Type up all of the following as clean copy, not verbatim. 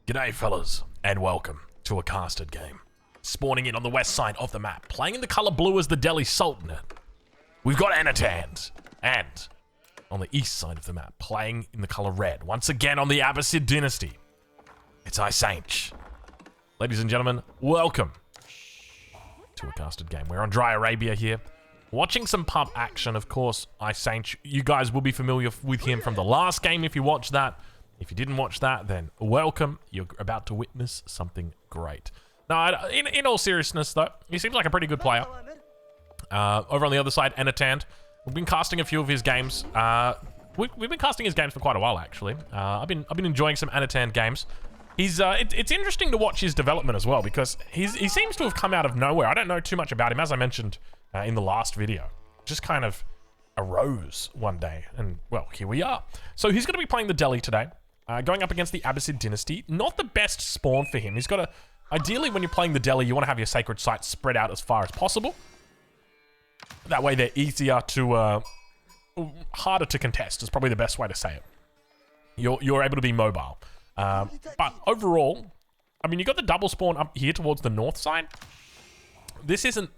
G'day fellas, and welcome to a casted game. Spawning in on the west side of the map, playing in the colour blue as the Delhi Sultanate. We've got Anatand, and on the east side of the map, playing in the colour red, once again on the Abbasid dynasty. It's Isanch. Ladies and gentlemen, welcome to a casted game. We're on Dry Arabia here, watching some pub action, of course. Isanch, you guys will be familiar with him from the last game if you watched that. If you didn't watch that, then welcome. You're about to witness something great. Now, in all seriousness, though, he seems like a pretty good player. Over on the other side, Anatand. We've been casting a few of his games. We've been casting his games for quite a while, actually. I've been enjoying some Anatand games. It's interesting to watch his development as well, because he seems to have come out of nowhere. I don't know too much about him, as I mentioned in the last video. Just kind of arose one day, and well, here we are. So he's going to be playing the Delhi today. Going up against the Abbasid dynasty. Not the best spawn for him. He's got to... Ideally, when you're playing the Delhi, you want to have your sacred sites spread out as far as possible. That way, they're easier to... harder to contest is probably the best way to say it. You're able to be mobile. But overall, I mean, you got the double spawn up here towards the north side. This isn't...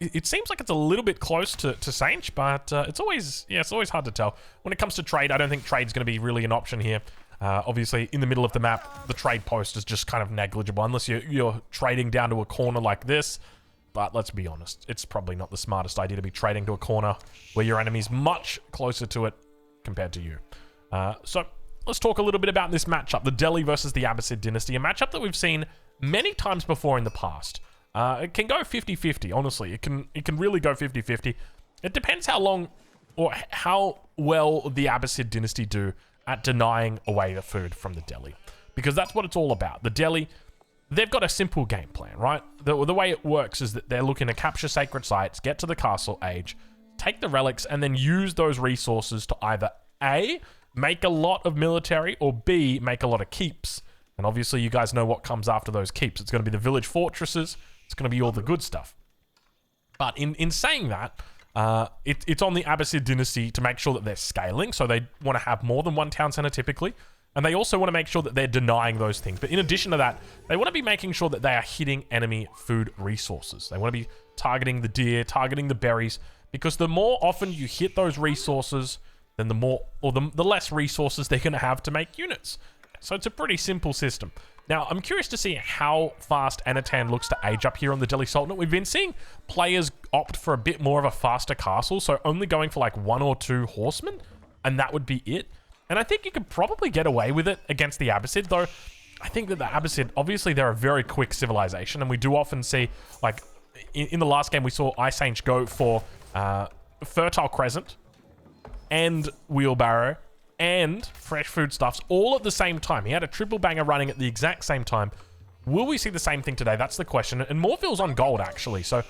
It seems like it's a little bit close to Sainch, but it's always hard to tell. When it comes to trade, I don't think trade's going to be really an option here. Obviously, in the middle of the map, the trade post is just kind of negligible, unless you're trading down to a corner like this. But let's be honest, it's probably not the smartest idea to be trading to a corner where your enemy's much closer to it compared to you. So let's talk a little bit about this matchup, the Delhi versus the Abbasid dynasty, a matchup that we've seen many times before in the past. It can go 50-50, honestly. It can really go 50-50. It depends how long or how well the Abbasid dynasty do at denying away the food from the Delhi. Because that's what it's all about. The Delhi, they've got a simple game plan, right? The way it works is that they're looking to capture sacred sites, get to the castle age, take the relics, and then use those resources to either A, make a lot of military, or B, make a lot of keeps. And obviously you guys know what comes after those keeps. It's going to be the village fortresses. It's going to be all the good stuff. But in saying that, it's on the Abbasid dynasty to make sure that they're scaling. So they want to have more than one town center typically. And they also want to make sure that they're denying those things. But in addition to that, they want to be making sure that they are hitting enemy food resources. They want to be targeting the deer, targeting the berries. Because the more often you hit those resources, then the less resources they're going to have to make units. So it's a pretty simple system. Now, I'm curious to see how fast Anatand looks to age up here on the Delhi Sultanate. We've been seeing players opt for a bit more of a faster castle, so only going for like 1 or 2 horsemen, and that would be it. And I think you could probably get away with it against the Abbasid, though I think that the Abbasid, obviously they're a very quick civilization, and we do often see, like, in the last game we saw Isanch go for Fertile Crescent and Wheelbarrow and fresh foodstuffs all at the same time. He had a triple banger running at the exact same time. Will we see the same thing today? That's the question. And more vills on gold, actually. So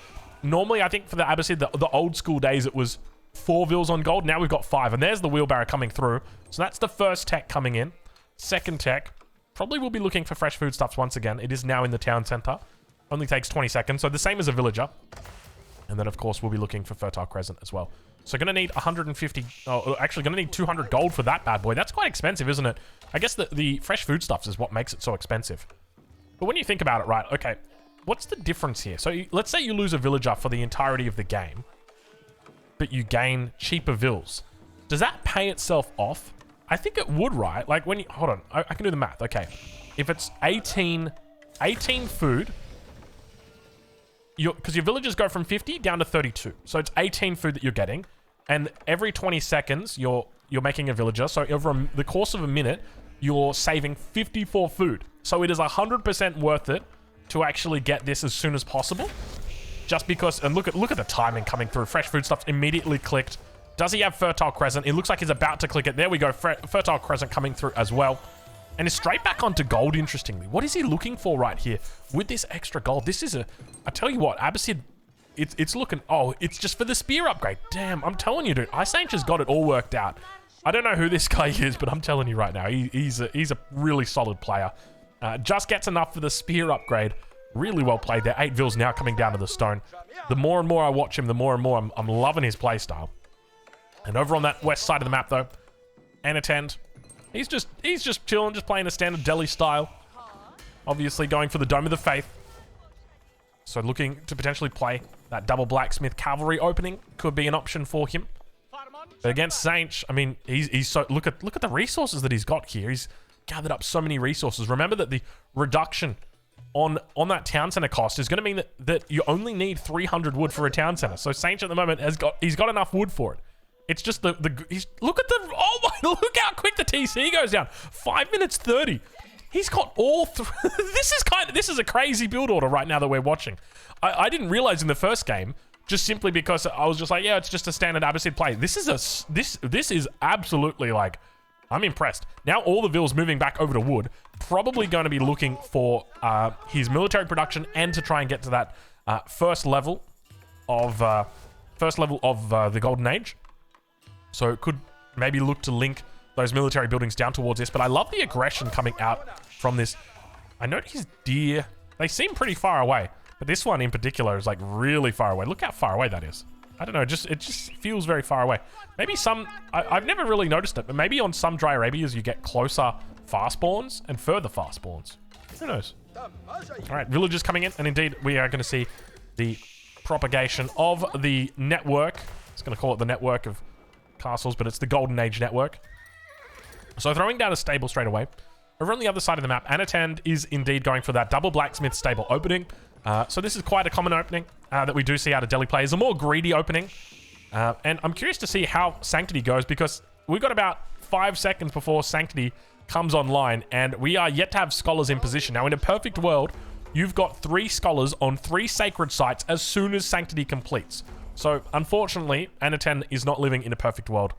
normally, I think for the Abbasid, the old school days, it was 4 vills on gold. Now we've got 5. And there's the wheelbarrow coming through. So that's the first tech coming in. Second tech. Probably will be looking for fresh foodstuffs once again. It is now in the town center. Only takes 20 seconds. So the same as a villager. And then, of course, we'll be looking for Fertile Crescent as well. So going to need 150... Oh, actually, going to need 200 gold for that bad boy. That's quite expensive, isn't it? I guess the fresh foodstuffs is what makes it so expensive. But when you think about it, right, okay, what's the difference here? So let's say you lose a villager for the entirety of the game, but you gain cheaper vills. Does that pay itself off? I think it would, right? Like when you... Hold on. I can do the math. Okay. If it's 18 food... Because your villagers go from 50 down to 32. So it's 18 food that you're getting. And every 20 seconds, you're making a villager. So over the course of a minute, you're saving 54 food. So it is 100% worth it to actually get this as soon as possible. Just because... And look at the timing coming through. Fresh foodstuffs immediately clicked. Does he have Fertile Crescent? It looks like he's about to click it. There we go. Fertile Crescent coming through as well. And it's straight back onto gold, interestingly. What is he looking for right here with this extra gold? This is I tell you what, Abbasid, it's looking... Oh, it's just for the spear upgrade. Damn, I'm telling you, dude. Isanch has got it all worked out. I don't know who this guy is, but I'm telling you right now, he's a really solid player. Just gets enough for the spear upgrade. Really well played there. 8 vills now coming down to the stone. The more and more I watch him, the more and more I'm loving his playstyle. And over on that west side of the map, though, Anatand... He's just chilling, just playing a standard Delhi style. Obviously going for the Dome of the Faith. So looking to potentially play that double blacksmith cavalry opening could be an option for him. But against Saint, I mean, he's so look at the resources that he's got here. He's gathered up so many resources. Remember that the reduction on that town center cost is going to mean that you only need 300 wood for a town center. So Saint at the moment he's got enough wood for it. It's just look at look how quick the TC goes down. 5 minutes 30. He's got all this is a crazy build order right now that we're watching. I didn't realize in the first game, just simply because I was just like, yeah, it's just a standard Abbasid play. This is absolutely like, I'm impressed. Now all the vills moving back over to wood, probably going to be looking for his military production and to try and get to that first level of the Golden Age. So it could maybe look to link those military buildings down towards this. But I love the aggression coming out from this. I noticed his deer, they seem pretty far away. But this one in particular is like really far away. Look how far away that is. I don't know, it just feels very far away. Maybe I've never really noticed it, but maybe on some dry Arabias you get closer fast spawns and further fast spawns. Who knows? All right, villagers coming in, and indeed we are going to see the propagation of the network. I was going to call it the network of castles, but it's the Golden Age network. So throwing down a stable straight away. Over on the other side of the map, Anatand is indeed going for that double blacksmith stable opening. So this is quite a common opening that we do see out of Delhi players. A more greedy opening. And I'm curious to see how Sanctity goes, because we've got about 5 seconds before Sanctity comes online, and we are yet to have scholars in position. Now, in a perfect world, you've got 3 scholars on 3 sacred sites as soon as Sanctity completes. So, unfortunately, Anatan is not living in a perfect world,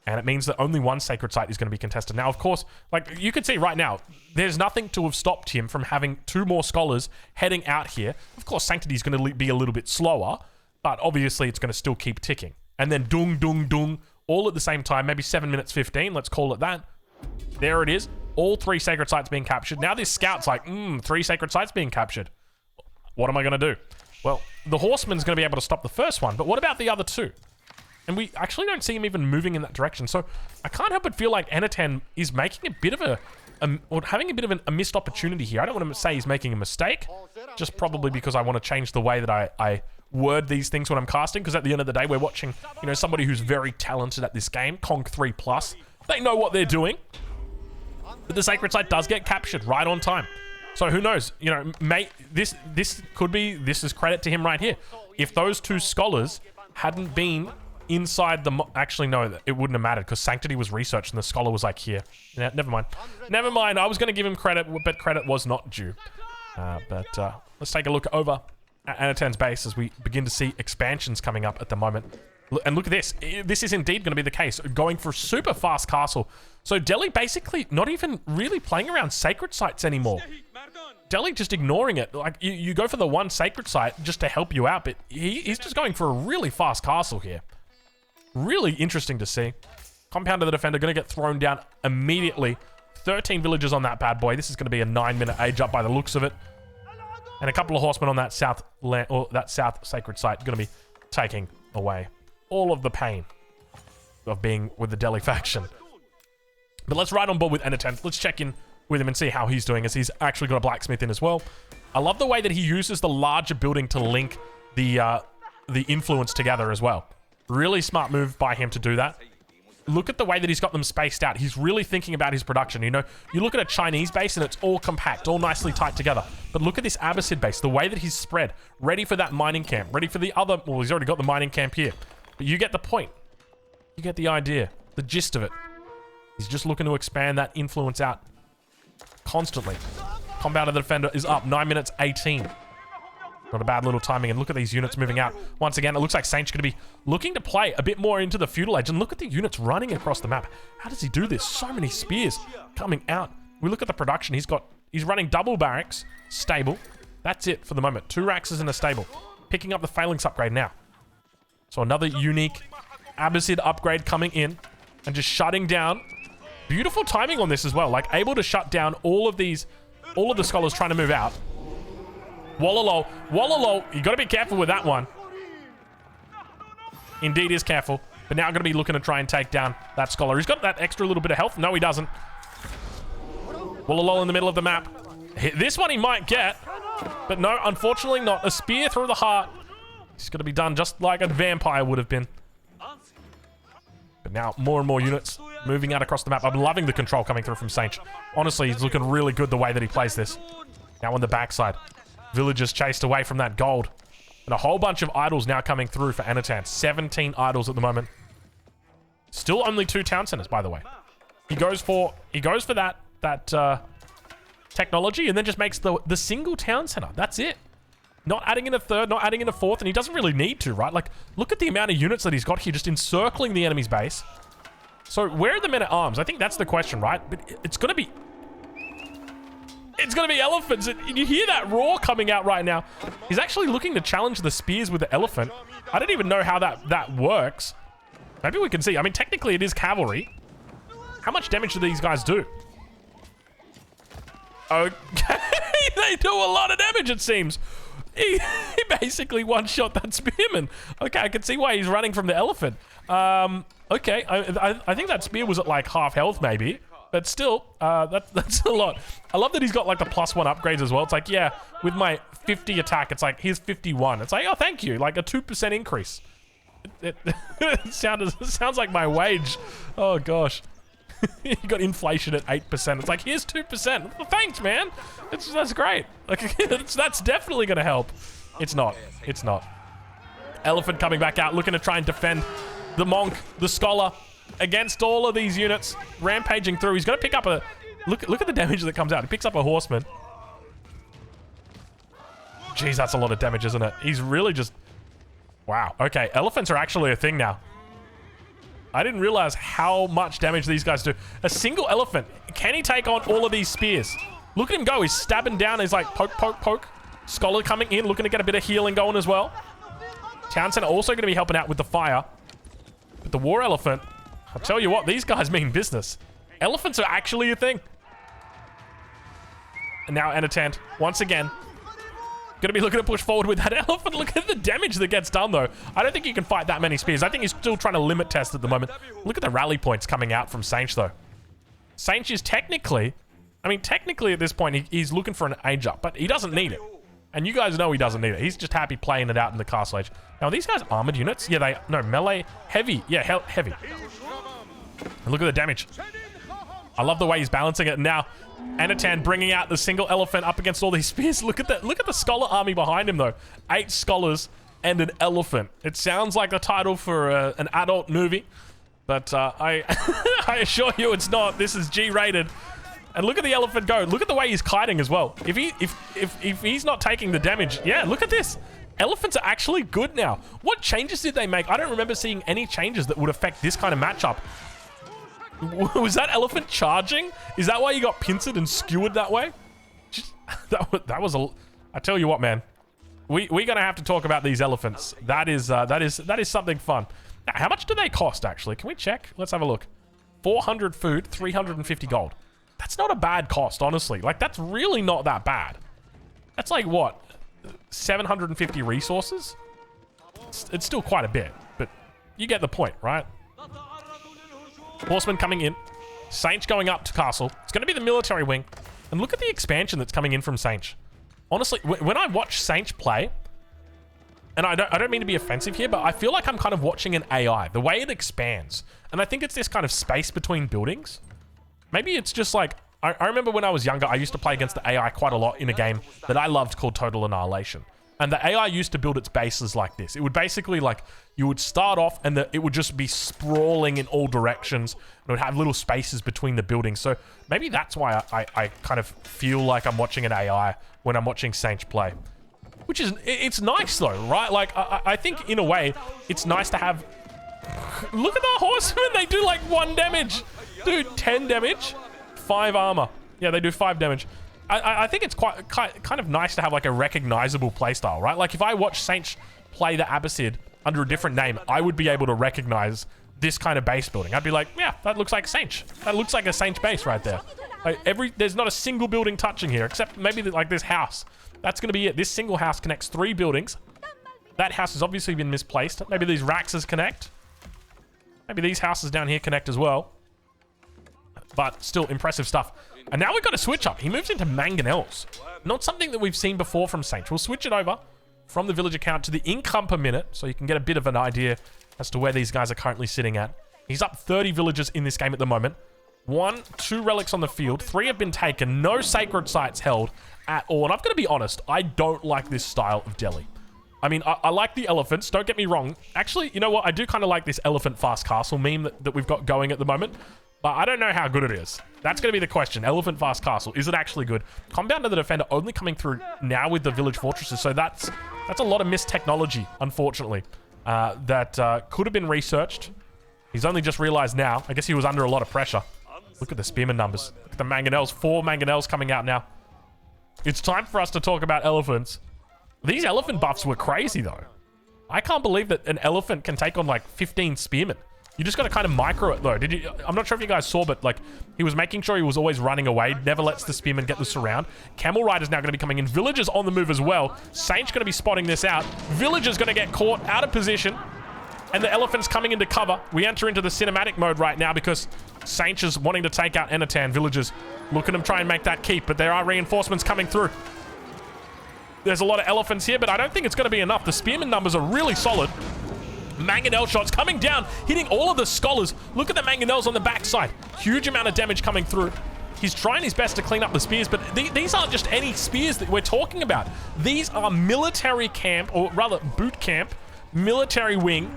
and it means that only 1 sacred site is going to be contested. Now, of course, like you can see right now, there's nothing to have stopped him from having 2 more scholars heading out here. Of course, Sanctity is going to be a little bit slower, but obviously it's going to still keep ticking. And then dung, dung, dung, all at the same time, maybe 7 minutes 15, let's call it that. There it is. All 3 sacred sites being captured. Now this scout's like, 3 sacred sites being captured. What am I going to do? Well, the horseman's going to be able to stop the first one, but what about the other 2? And we actually don't see him even moving in that direction. So I can't help but feel like Anatan is making a bit of or having a bit of a missed opportunity here. I don't want to say he's making a mistake, just probably because I want to change the way that I word these things when I'm casting, because at the end of the day, we're watching, you know, somebody who's very talented at this game, Conk 3+. They know what they're doing. But the sacred site does get captured right on time. So who knows? You know, this is credit to him right here. If those 2 scholars hadn't been inside the... Actually, no, it wouldn't have mattered, because Sanctity was researched and the scholar was like here. Yeah, never mind. Never mind. I was going to give him credit, but credit was not due. Let's take a look over at Anatan's base as we begin to see expansions coming up at the moment. And look at this. This is indeed going to be the case. Going for a super fast castle. So Delhi basically not even really playing around sacred sites anymore. Delhi just ignoring it. Like, you go for the 1 sacred site just to help you out, but he's just going for a really fast castle here. Really interesting to see. Compound of the Defender going to get thrown down immediately. 13 villagers on that bad boy. This is going to be a 9-minute age up by the looks of it. And a couple of horsemen on that south sacred site going to be taking away all of the pain of being with the Delhi faction. But let's ride on board with Anatan. Let's check in with him and see how he's doing, as he's actually got a blacksmith in as well. I love the way that he uses the larger building to link the influence together as well. Really smart move by him to do that. Look at the way that he's got them spaced out. He's really thinking about his production. You know, you look at a Chinese base and it's all compact, all nicely tight together. But look at this Abbasid base, the way that he's spread, ready for that mining camp, ready for the other... Well, he's already got the mining camp here. But you get the point. You get the idea, the gist of it. He's just looking to expand that influence out constantly. Compound of the Defender is up, 9 minutes 18. Not a bad little timing, and look at these units moving out. Once again, it looks like Saint's going to be looking to play a bit more into the feudal age, and look at the units running across the map. How does he do this? So many spears coming out. We look at the production. He's running double barracks, stable. That's it for the moment. 2 Raxes in a stable. Picking up the phalanx upgrade now. So another unique Abbasid upgrade coming in and just shutting down. Beautiful timing on this as well. Like, able to shut down all of the scholars trying to move out. Wallalo. Wallalo. You got to be careful with that one. Indeed is careful. But now going to be looking to try and take down that scholar. He's got that extra little bit of health. No, he doesn't. Wololol in the middle of the map. This one he might get, but no, unfortunately not. A spear through the heart. He's going to be done just like a vampire would have been. But now more and more units moving out across the map. I'm loving the control coming through from Saint. Honestly, he's looking really good the way that he plays this. Now on the backside. Villagers chased away from that gold. And a whole bunch of idols now coming through for Anatan. 17 idols at the moment. Still only 2 town centers, by the way. He goes for that technology and then just makes the single town center. That's it. Not adding in a third, not adding in a fourth, and he doesn't really need to, right? Like, look at the amount of units that he's got here just encircling the enemy's base. So, where are the men at arms? I think that's the question, right? But it's gonna be... It's gonna be elephants. And you hear that roar coming out right now. He's actually looking to challenge the spears with the elephant. I don't even know how that works. Maybe we can see. I mean, technically it is cavalry. How much damage do these guys do? Okay, they do a lot of damage, it seems. He basically one-shot that spearman. Okay, I can see why he's running from the elephant. Okay, I think that spear was at like half health maybe, but still, that's a lot. I love that he's got like the +1 upgrades as well. It's like, yeah, with my 50 attack, it's like, here's 51. It's like, oh, thank you, like a 2% increase. It sounds like my wage. Oh gosh. You got inflation at 8%. It's like, here's 2%. Well, thanks, man. That's great. Like, that's definitely going to help. It's not. It's not. Elephant coming back out, looking to try and defend the monk, the scholar, against all of these units, rampaging through. He's going to pick up a... Look at the damage that comes out. He picks up a horseman. Jeez, that's a lot of damage, isn't it? He's really just... Wow. Okay, elephants are actually a thing now. I didn't realize how much damage these guys do. A single elephant, can he take on all of these spears? Look at him go. He's stabbing down. He's like, poke, poke, poke. Scholar coming in, looking to get a bit of healing going as well. Town Center also going to be helping out with the fire. But the war elephant, I'll tell you what, these guys mean business. Elephants are actually a thing. And now Anatant, once again, going to be looking to push forward with that elephant. Look at the damage that gets done, though. I don't think he can fight that many spears. I think he's still trying to limit test at the moment. Look at the rally points coming out from Saint, though. Saint is technically... I mean, technically at this point, he's looking for an age up, but he doesn't need it. And you guys know he doesn't need it. He's just happy playing it out in the castle age. Now, are these guys armored units? Yeah, they... No, melee. Heavy. Yeah, heavy. And look at the damage. I love the way he's balancing it. Now, Anatan bringing out the single elephant up against all these spears. Look at that. Look at the scholar army behind him, though. 8 scholars and an elephant. It sounds like the title for an adult movie, but I I assure you it's not. This is G-rated. And look at the elephant go. Look at the way he's kiting as well. If he's not taking the damage, yeah, look at this. Elephants are actually good now. What changes did they make? I don't remember seeing any changes that would affect this kind of matchup. Was that elephant charging? Is that why you got pincered and skewered that way? That was a... I tell you what, man. We're gonna have to talk about these elephants. That is something fun. Now, how much do they cost, actually? Can we check? Let's have a look. 400 food, 350 gold. That's not a bad cost, honestly. Like, that's really not that bad. That's like, what? 750 resources? It's still quite a bit, but you get the point, right? Horseman coming in. Saint going up to castle. It's going to be the military wing. And look at the expansion that's coming in from Saint. Honestly, when I watch Saint play, and I don't mean to be offensive here, but I feel like I'm kind of watching an AI. The way it expands. And I think it's this kind of space between buildings. Maybe it's just like... I remember when I was younger, I used to play against the AI quite a lot in a game that I loved called Total Annihilation. And the AI used to build its bases like this. It would basically, like, you would start off and it would just be sprawling in all directions. And it would have little spaces between the buildings. So maybe that's why I kind of feel like I'm watching an AI when I'm watching Saint play. Which is, it's nice though, right? Like, I think in a way, it's nice to have... Look at the horsemen, they do like 1 damage. Dude, 10 damage, 5 armor. Yeah, they do 5 damage. I think it's quite kind of nice to have like a recognizable playstyle, right? Like if I watch Saint play the Abbasid under a different name, I would be able to recognize this kind of base building. I'd be like, yeah, that looks like Saint. That looks like a Saint base right there. Like there's not a single building touching here, except maybe like this house. That's going to be it. This single house connects 3 buildings. That house has obviously been misplaced. Maybe these Raxes connect. Maybe these houses down here connect as well. But still impressive stuff. And now we've got a switch up. He moves into mangonels. Not something that we've seen before from Saints. We'll switch it over from the village account to the income per minute so you can get a bit of an idea as to where these guys are currently sitting at. He's up 30 villagers in this game at the moment. 1, 2 relics on the field. 3 have been taken. No sacred sites held at all. And I've got to be honest, I don't like this style of Delhi. I mean, I like the elephants. Don't get me wrong. Actually, you know what? I do kind of like this elephant fast castle meme that we've got going at the moment. But I don't know how good it is. That's going to be the question. Elephant fast castle. Is it actually good? Compound to the defender only coming through now with the village fortresses. So that's a lot of missed technology, unfortunately, that could have been researched. He's only just realized now. I guess he was under a lot of pressure. Look at the spearman numbers. Look at the mangonels. 4 mangonels coming out now. It's time for us to talk about elephants. These elephant buffs were crazy, though. I can't believe that an elephant can take on, like, 15 spearmen. You just got to kind of micro it, though. I'm not sure if you guys saw, but, like, he was making sure he was always running away. Never lets the spearmen get the surround. Camel Rider's now going to be coming in. Villagers on the move as well. Saint's going to be spotting this out. Villager's going to get caught out of position. And the elephant's coming into cover. We enter into the cinematic mode right now because Saint is wanting to take out Enatan. Villagers look at him try and make that keep, but there are reinforcements coming through. There's a lot of elephants here, but I don't think it's going to be enough. The spearman numbers are really solid. Mangonel shots coming down, hitting all of the scholars. Look at the mangonels on the backside. Huge amount of damage coming through. He's trying his best to clean up the spears, but these aren't just any spears that we're talking about. These are military camp, or rather boot camp, military wing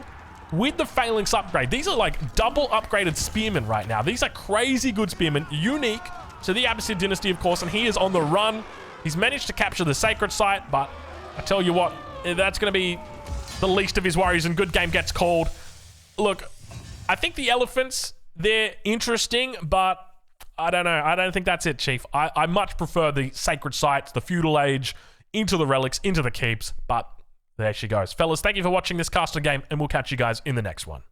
with the phalanx upgrade. These are like double upgraded spearmen right now. These are crazy good spearmen, unique to the Abbasid dynasty, of course, and he is on the run. He's managed to capture the sacred site, but I tell you what, that's going to be the least of his worries, and good game gets called. Look, I think the elephants, they're interesting, but I don't know. I don't think that's it, Chief. I much prefer the sacred sites, the feudal age, into the relics, into the keeps, but there she goes. Fellas, thank you for watching this caster game, and we'll catch you guys in the next one.